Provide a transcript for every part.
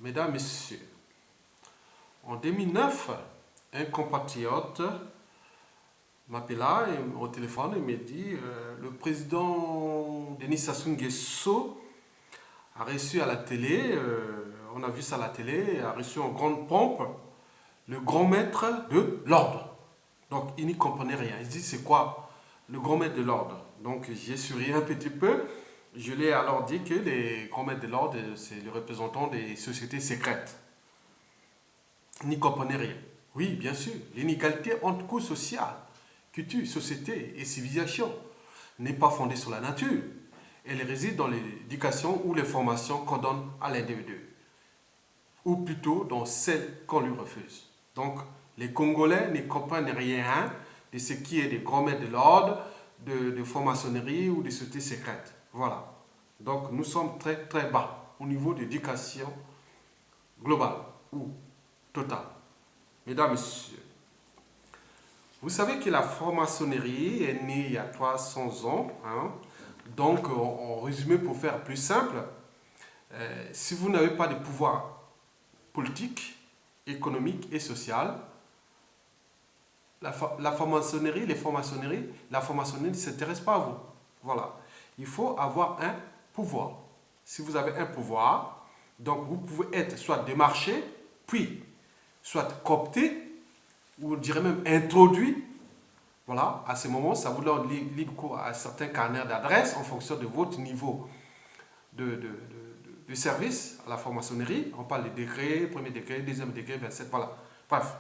Mesdames, Messieurs, en 2009, un compatriote m'appela au téléphone et me dit le président Denis Sassou Nguesso a reçu à la télé, on a vu ça à la télé, a reçu en grande pompe le grand maître de l'ordre. Donc il n'y comprenait rien. Il dit c'est quoi le grand maître de l'ordre? Donc j'ai souri un petit peu. Je lui ai alors dit que les grands maîtres de l'ordre, c'est le représentant des sociétés secrètes. Il n'y comprenait rien. Oui, bien sûr, l'inégalité entre couches sociales, culture, société et civilisation n'est pas fondée sur la nature. Elle réside dans l'éducation ou les formations qu'on donne à l'individu, ou plutôt dans celles qu'on lui refuse. Donc, les Congolais ne comprennent rien de ce qui est des grands maîtres de l'ordre, de franc-maçonnerie ou des sociétés secrètes. Voilà. Donc, nous sommes très très bas au niveau de l'éducation globale ou totale. Mesdames, Messieurs, vous savez que la franc-maçonnerie est née il y a 300 ans. Donc, en résumé, pour faire plus simple, si vous n'avez pas de pouvoir politique, économique et social, la franc-maçonnerie, la franc-maçonnerie ne s'intéresse pas à vous. Voilà. Il faut avoir un pouvoir. Si vous avez un pouvoir, donc vous pouvez être soit démarché, puis soit coopté, ou on dirait même introduit. Voilà, à ce moment, ça vous donne libre cours à certains carnets d'adresse en fonction de votre niveau de service à la franc-maçonnerie. On parle des décrets, premier décret, deuxième décret, 27, voilà. Bref.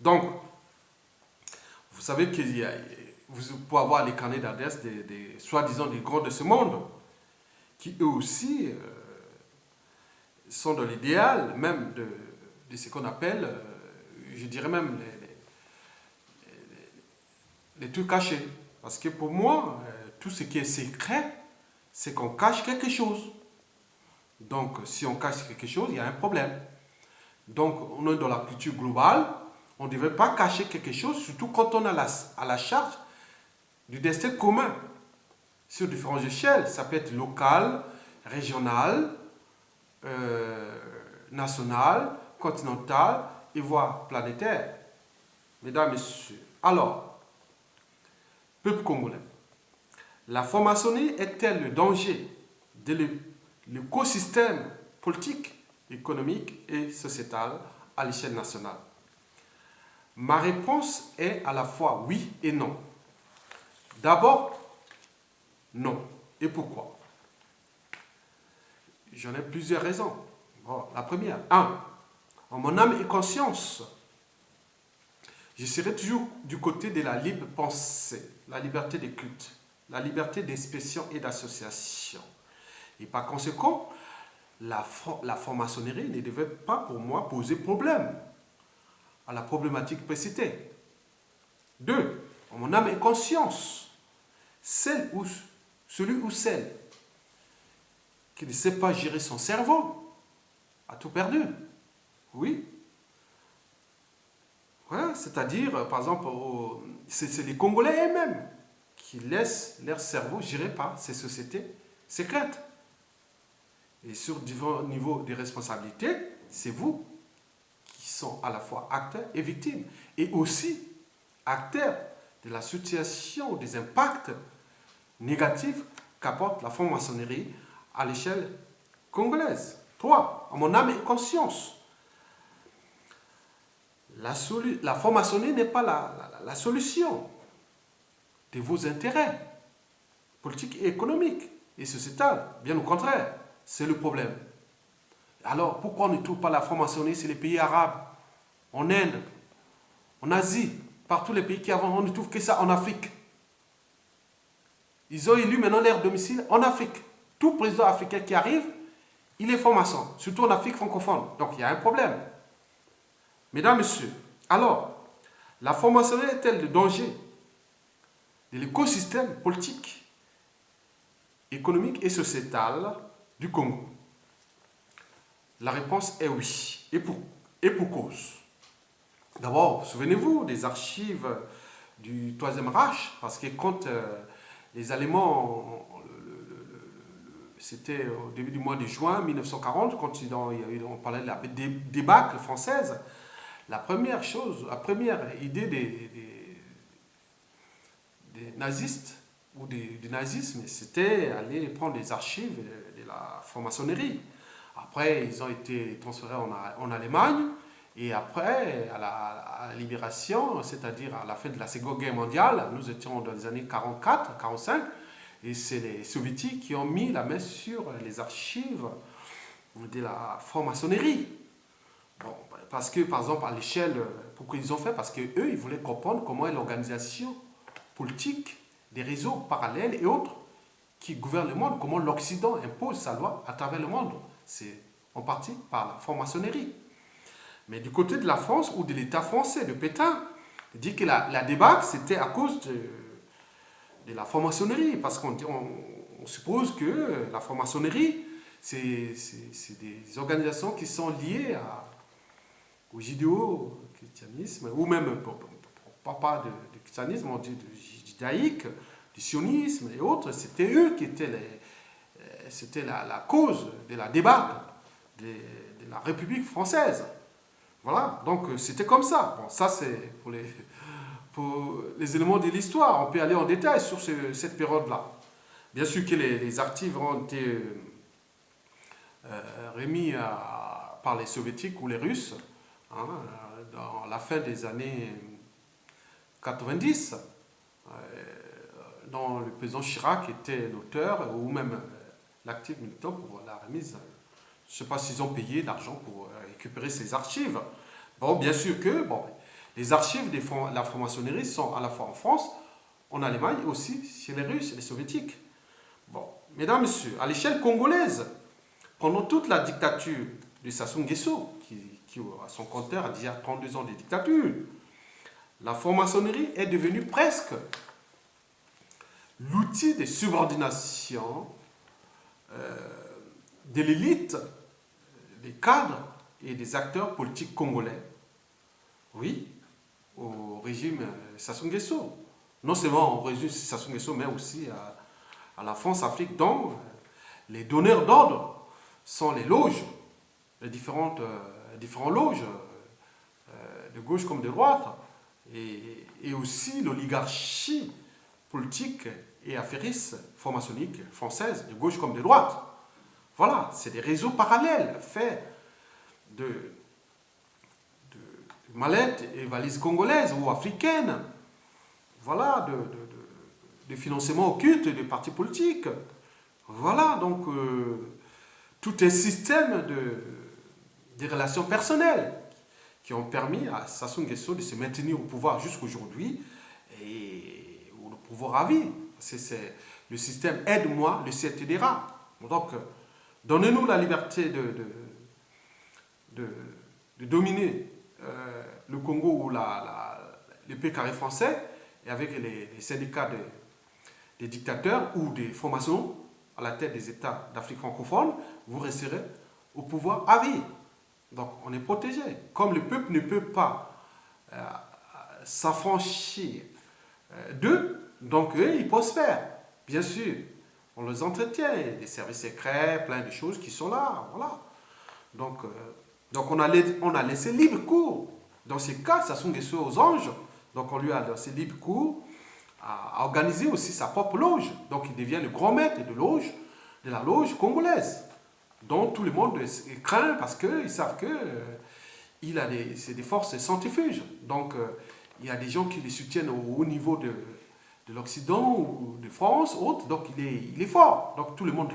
Donc, vous savez que vous pouvez avoir les carnets d'adresse des soi-disant des grands de ce monde, qui eux aussi sont dans l'idéal même de ce qu'on appelle, je dirais même, les trucs cachés. Parce que pour moi, tout ce qui est secret, c'est qu'on cache quelque chose. Donc, si on cache quelque chose, il y a un problème. Donc, on est dans la culture globale, on ne devrait pas cacher quelque chose, surtout quand on a à la charge du destin commun. Sur différentes échelles, ça peut être local, régional, national, continental et voire planétaire. Mesdames, Messieurs, alors, peuple congolais, la franc-maçonnerie est-elle le danger de l'écosystème politique, économique et sociétal à l'échelle nationale? Ma réponse est à la fois oui et non. D'abord, non. Et pourquoi? J'en ai plusieurs raisons. Bon, la première, en mon âme et conscience, je serai toujours du côté de la libre pensée, la liberté des cultes, la liberté d'expression et d'association. Et par conséquent, la franc-maçonnerie ne devait pas pour moi poser problème à la problématique précitée. 2. En mon âme et conscience, celui ou celle qui ne sait pas gérer son cerveau a tout perdu. Oui. Voilà, c'est-à-dire, par exemple, c'est les Congolais eux-mêmes qui laissent leur cerveau géré par ces sociétés secrètes. Et sur différents niveaux de responsabilité, c'est vous qui sont à la fois acteurs et victimes. Et aussi acteurs de la situation, des impacts négatifs qu'apporte la franc-maçonnerie à l'échelle congolaise. 3. En mon âme et conscience, la franc-maçonnerie n'est pas la solution de vos intérêts politiques et économiques et sociétals. Bien au contraire, c'est le problème. Alors, pourquoi on ne trouve pas la franc-maçonnerie sur les pays arabes, en Inde, en Asie, partout les pays qui avant, on ne trouve que ça en Afrique. Ils ont élu maintenant leur domicile en Afrique. Tout président africain qui arrive, il est franc-maçon, surtout en Afrique francophone. Donc, il y a un problème. Mesdames, Messieurs, alors, la franc-maçonnerie est-elle le danger de l'écosystème politique, économique et sociétal du Congo? La réponse est oui. Et pour cause. D'abord, souvenez-vous des archives du Troisième Reich, parce que quand les Allemands c'était au début du mois de juin 1940, quand on parlait de la débâcle française. La première idée des nazistes ou du nazisme, c'était aller prendre les archives de la franc-maçonnerie. Après, ils ont été transférés en Allemagne. Et après, à la libération, c'est-à-dire à la fin de la Seconde Guerre mondiale, nous étions dans les années 44, 45, et c'est les soviétiques qui ont mis la main sur les archives de la franc-maçonnerie. Bon, parce que, par exemple, à l'échelle, pourquoi ils ont fait? Parce qu'eux, ils voulaient comprendre comment est l'organisation politique des réseaux parallèles et autres qui gouvernent le monde, comment l'Occident impose sa loi à travers le monde. C'est en partie par la franc-maçonnerie. Mais du côté de la France ou de l'État français, de Pétain, il dit que la débâcle, c'était à cause de la franc-maçonnerie. Parce qu'on suppose que la franc-maçonnerie, c'est des organisations qui sont liées au judéo-christianisme, ou même, pas de christianisme, on dit de judaïque, du sionisme et autres. C'était eux qui étaient c'était la cause de la débâcle de la République française. Voilà, donc c'était comme ça. Bon, ça c'est pour les éléments de l'histoire. On peut aller en détail sur cette période-là. Bien sûr que les archives ont été remis par les soviétiques ou les russes dans la fin des années 90, dont le président Chirac était l'auteur, ou même l'actif militant pour la remise. Je ne sais pas s'ils ont payé l'argent pour récupérer ces archives. Bon, bien sûr que les archives de la franc-maçonnerie sont à la fois en France, en Allemagne et aussi chez les Russes et les Soviétiques. Bon, mesdames, messieurs, à l'échelle congolaise, pendant toute la dictature de Sassou Nguesso, qui à son compteur a déjà 32 ans de dictature, la franc-maçonnerie est devenue presque l'outil de subordination de l'élite, des cadres et des acteurs politiques congolais, oui, au régime Sassou Nguesso. Non seulement au régime Sassou Nguesso, mais aussi à la France-Afrique, dont les donneurs d'ordre sont les loges, les différentes loges, de gauche comme de droite, et aussi l'oligarchie politique et affairiste franc-maçonnique française, de gauche comme de droite. Voilà, c'est des réseaux parallèles faits de mallettes et valises congolaises ou africaines. Voilà, de financement occulte des partis politiques. Voilà, donc tout un système de relations personnelles qui ont permis à Sassou Nguesso de se maintenir au pouvoir jusqu'aujourd'hui et au pouvoir à vie. C'est le système aide-moi, le ciel t'aidera. Donc, donnez-nous la liberté de dominer le Congo ou le pays carré français, et avec les syndicats des dictateurs ou des francs-maçons à la tête des États d'Afrique francophone, vous resterez au pouvoir à vie. Donc on est protégé. Comme le peuple ne peut pas s'affranchir d'eux, donc eux, ils prospèrent. Bien sûr, on les entretient, des services secrets, plein de choses qui sont là. Voilà. Donc on a laissé libre cours. Dans ces cas, Sassou Nguesso aux anges, donc on lui a laissé libre cours à organiser aussi sa propre loge. Donc il devient le grand maître de la loge congolaise, dont tout le monde craint parce qu'ils savent que c'est des forces centrifuges. Donc il y a des gens qui les soutiennent au haut niveau de l'Occident ou de France, autres, donc il est fort. Donc tout le monde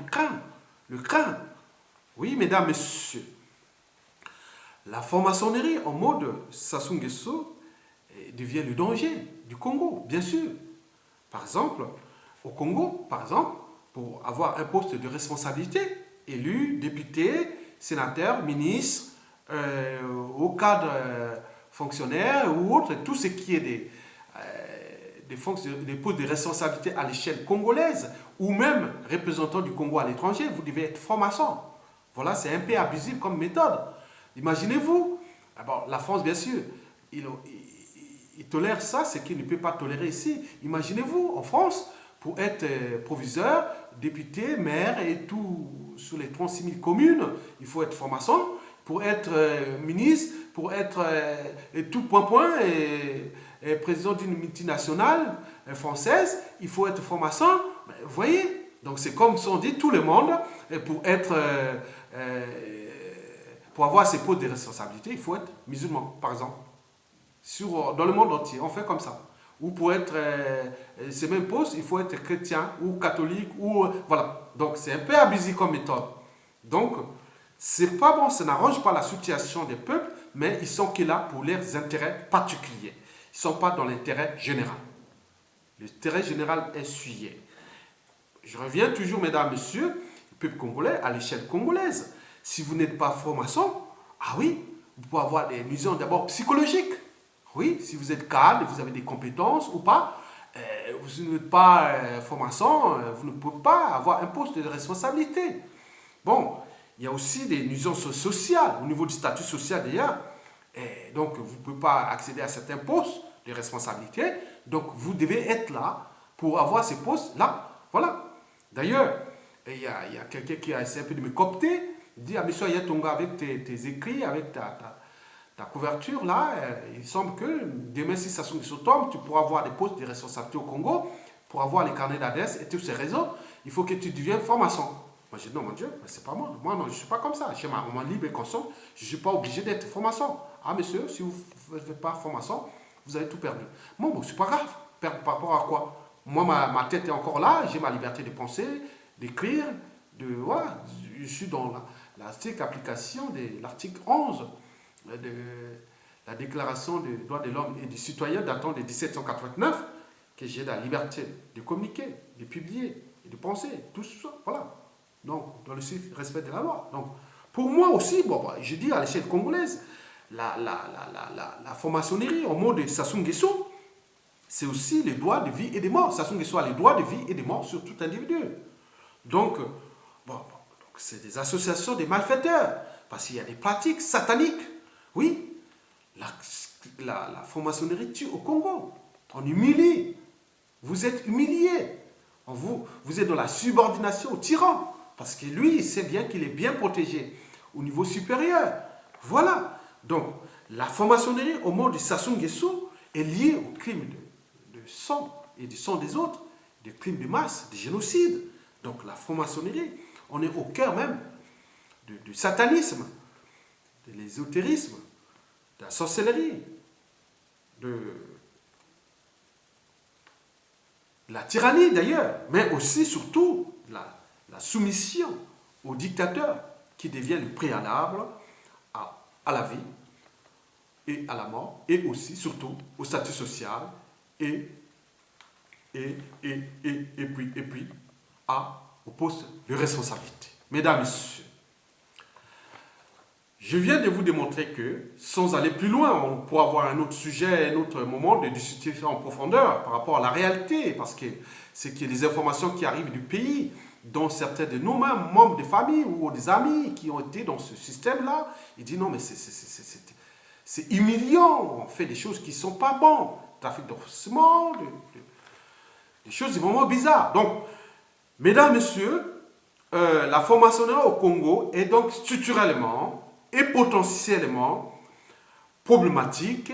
le craint. Oui, mesdames, messieurs. La franc-maçonnerie en mode Sassou Nguesso devient le danger du Congo, bien sûr. Par exemple, au Congo, pour avoir un poste de responsabilité, élu, député, sénateur, ministre, au cadre fonctionnaire ou autre, tout ce qui est des postes de responsabilité à l'échelle congolaise, ou même représentant du Congo à l'étranger, vous devez être franc-maçon. Voilà, c'est un peu abusif comme méthode. Imaginez-vous, la France, bien sûr, il tolère ça, ce qu'il ne peut pas tolérer ici. Imaginez-vous, en France, pour être proviseur, député, maire et tout, sur les 36 000 communes, il faut être franc-maçon. Pour être ministre, pour être tout point, et président d'une multinationale française, il faut être franc-maçon. Vous voyez? Donc c'est comme si on dit tout le monde, pour être... pour avoir ces postes de responsabilité, il faut être musulman, par exemple. Dans le monde entier, on fait comme ça. Ou pour être ces mêmes postes, il faut être chrétien ou catholique. Voilà. Donc c'est un peu abusé comme méthode. Donc, c'est pas bon, ça n'arrange pas la situation des peuples, mais ils sont que là pour leurs intérêts particuliers. Ils ne sont pas dans l'intérêt général. L'intérêt général est suivi. Je reviens toujours, mesdames, messieurs, le peuple congolais à l'échelle congolaise. Si vous n'êtes pas franc-maçon, ah oui, vous pouvez avoir des nuisances d'abord psychologiques. Oui, si vous êtes cadre, vous avez des compétences ou pas, vous n'êtes pas franc-maçon, vous ne pouvez pas avoir un poste de responsabilité. Bon, il y a aussi des nuisances sociales, au niveau du statut social d'ailleurs. Donc, vous ne pouvez pas accéder à certains postes de responsabilité. Donc, vous devez être là pour avoir ces postes-là. Voilà. D'ailleurs, il y a quelqu'un qui a essayé un peu de me coopter. Il dit, ah, monsieur Ayatonga, avec tes écrits, avec ta couverture là, il semble que demain, si ça tombe, tu pourras avoir des postes de responsabilité au Congo, pour avoir les carnets d'adresse et tous ces réseaux. Il faut que tu deviennes franc-maçon. Moi, je dis, non, mon Dieu, c'est pas moi. Moi, non, je ne suis pas comme ça. J'ai ma maman libre et consciente. Je ne suis pas obligé d'être franc-maçon. Ah, monsieur, si vous ne faites pas franc-maçon, vous avez tout perdu. Bon, c'est pas grave. Perdre par rapport à quoi? Moi, ma tête est encore là. J'ai ma liberté de penser, d'écrire. Voilà. Je suis dans la stricte application de l'article 11 de la Déclaration des droits de l'homme et du citoyen datant de 1789, que j'ai la liberté de communiquer, de publier, et de penser, tout ça. Voilà. Donc, dans le respect de la loi. Donc, pour moi aussi, bon, je dis à l'échelle congolaise, la franc-maçonnerie, au mot de Sassou Nguesso, c'est aussi les droits de vie et de mort. Sassou Nguesso a les droits de vie et de mort sur tout individu. Donc, c'est des associations de malfaiteurs, parce qu'il y a des pratiques sataniques. Oui, la franc-maçonnerie tue au Congo. On humilie. Vous êtes humilié. Vous êtes dans la subordination au tyran. Parce que lui, il sait bien qu'il est bien protégé au niveau supérieur. Voilà. Donc, la franc-maçonnerie, au mot de Sassou Nguesso, est liée au crime de sang et du sang des autres, des crimes de masse, des génocides. Donc, la franc-maçonnerie, on est au cœur même du satanisme, de l'ésotérisme, de la sorcellerie, de la tyrannie d'ailleurs, mais aussi, surtout, la soumission au dictateur qui devient le préalable à la vie et à la mort, et aussi, surtout, au statut social et puis au poste de responsabilité. Mesdames, Messieurs, je viens de vous démontrer que, sans aller plus loin, on pourra avoir un autre sujet, un autre moment de discuter en profondeur par rapport à la réalité, parce que c'est qu'il y a des informations qui arrivent du pays, dont certains de nous-mêmes, membres de famille ou des amis qui ont été dans ce système-là, ils disent non, mais c'est humiliant, on fait des choses qui ne sont pas bonnes, trafic d'offrissement, des choses vraiment bizarres. Donc, mesdames, messieurs, la franc-maçonnerie au Congo est donc structurellement et potentiellement problématique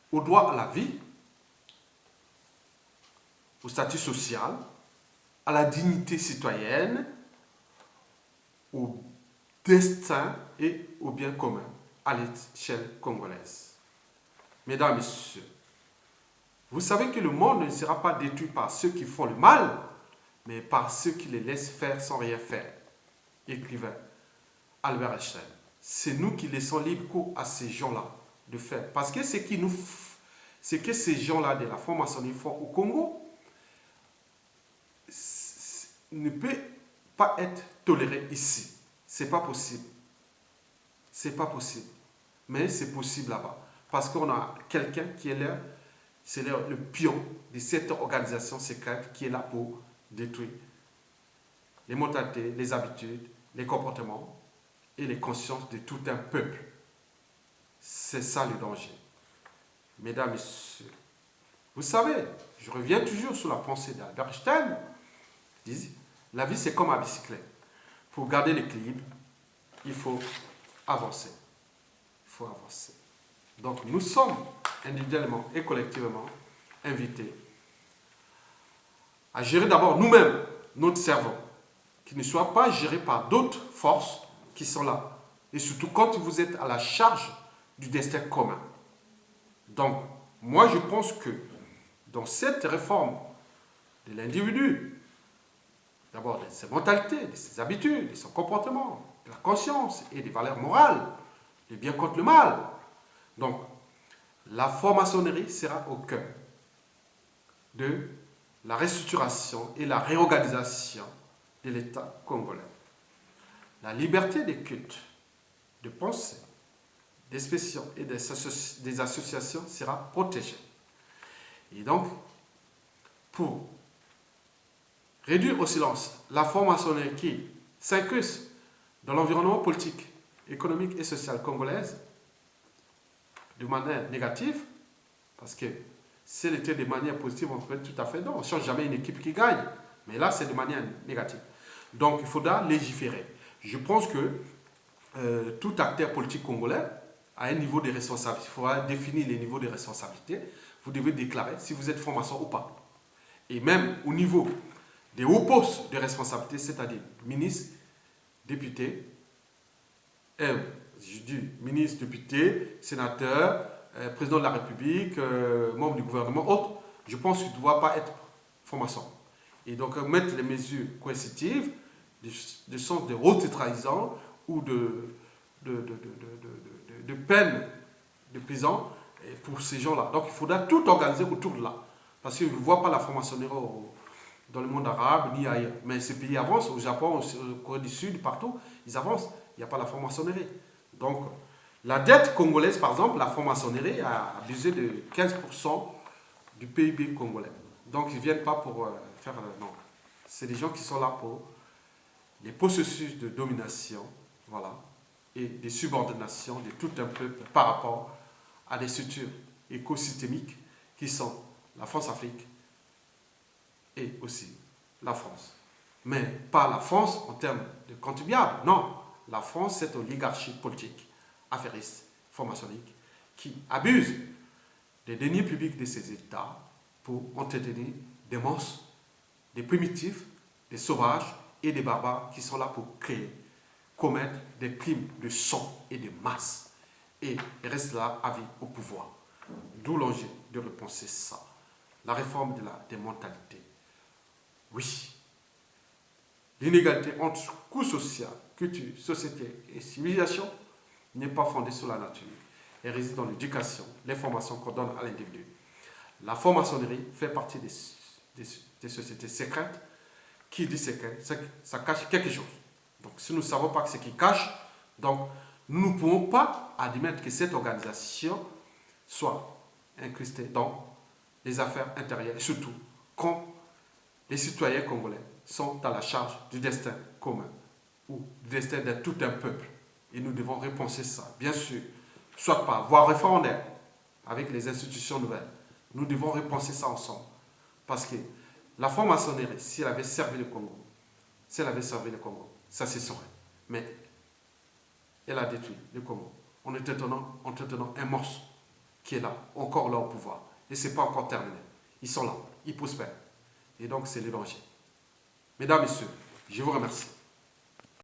au droit à la vie, au statut social, à la dignité citoyenne, au destin et au bien commun à l'échelle congolaise. Mesdames, Messieurs, vous savez que le monde ne sera pas détruit par ceux qui font le mal, mais par ceux qui les laissent faire sans rien faire. Écrivain Albert Einstein. C'est nous qui laissons libre cours à ces gens-là de faire. Parce que ce que ces gens-là de la franc-maçonnerie font au Congo ne peut pas être toléré ici. C'est pas possible. C'est pas possible. Mais c'est possible là-bas. Parce qu'on a quelqu'un qui est là, c'est le pion de cette organisation secrète qui est là pour détruire les mentalités, les habitudes, les comportements et les consciences de tout un peuple. C'est ça le danger. Mesdames, Messieurs, Vous savez, je reviens toujours sur la pensée d'Albert Einstein. Il dit, la vie c'est comme la bicyclette. Pour garder l'équilibre, il faut avancer. Il faut avancer. Donc nous sommes individuellement et collectivement invités à gérer d'abord nous-mêmes notre cerveau, qui ne soit pas géré par d'autres forces qui sont là. Et surtout quand vous êtes à la charge du destin commun. Donc, moi je pense que dans cette réforme de l'individu, d'abord de ses mentalités, de ses habitudes, de son comportement, de la conscience et des valeurs morales, le bien contre le mal. Donc, la franc-maçonnerie sera au cœur de la restructuration et la réorganisation de l'État congolais. La liberté des cultes, de pensée, d'expression et des associations sera protégée. Et donc, pour réduire au silence la franc-maçonnerie qui s'incruste dans l'environnement politique, économique et social congolaise de manière négative, parce que si elle était de manière positive, on peut être tout à fait non. On ne change jamais une équipe qui gagne, mais là, c'est de manière négative. Donc, il faudra légiférer. Je pense que tout acteur politique congolais a un niveau de responsabilité. Il faudra définir les niveaux de responsabilité. Vous devez déclarer si vous êtes franc-maçon ou pas. Et même au niveau des hauts postes de responsabilité, c'est-à-dire ministre, député, je dis ministre, député, sénateur, président de la République, membre du gouvernement, autre, je pense qu'il ne doit pas être franc-maçon. Et donc mettre les mesures coercitives, de sens de haute trahison ou de peine de prison pour ces gens-là. Donc il faudra tout organiser autour de là. Parce qu'ils ne voient pas la franc-maçonnerie dans le monde arabe ni ailleurs. Mais ces pays avancent, au Japon, au Corée du Sud, partout, ils avancent. Il n'y a pas la franc-maçonnerie. Donc la dette congolaise, par exemple, la franc-maçonnerie a abusé de 15% du PIB congolais. Donc ils ne viennent pas pour faire... non. C'est des gens qui sont là pour les processus de domination, voilà, et des subordinations de tout un peuple par rapport à des structures écosystémiques qui sont la France-Afrique et aussi la France. Mais pas la France en termes de contribuables, non. La France, c'est une oligarchie politique, affairiste, franc-maçonnique, qui abuse des deniers publics de ces États pour entretenir des monstres, des primitifs, des sauvages et des barbares qui sont là pour créer, commettre des crimes de sang et de masse et restent là à vie au pouvoir. D'où l'enjeu de repenser ça. La réforme des mentalités. Oui. L'inégalité entre coût social, culture, société et civilisation n'est pas fondée sur la nature. Elle réside dans l'éducation, l'information qu'on donne à l'individu. La franc-maçonnerie fait partie des sociétés secrètes. Qui dit secret, ça cache quelque chose. Donc si nous ne savons pas ce qui cache, donc nous ne pouvons pas admettre que cette organisation soit incrustée dans les affaires intérieures, et surtout quand les citoyens congolais sont à la charge du destin commun ou du destin de tout un peuple. Et nous devons repenser ça, bien sûr, soit par voie référendaire avec les institutions nouvelles. Nous devons repenser ça ensemble. Parce que la franc-maçonnerie, si elle avait servi le Congo, ça se saurait. Mais elle a détruit le Congo en entretenant un morceau qui est là, encore là au pouvoir. Et ce n'est pas encore terminé. Ils sont là, ils prospèrent. Et donc c'est le danger. Mesdames, Messieurs, je vous remercie.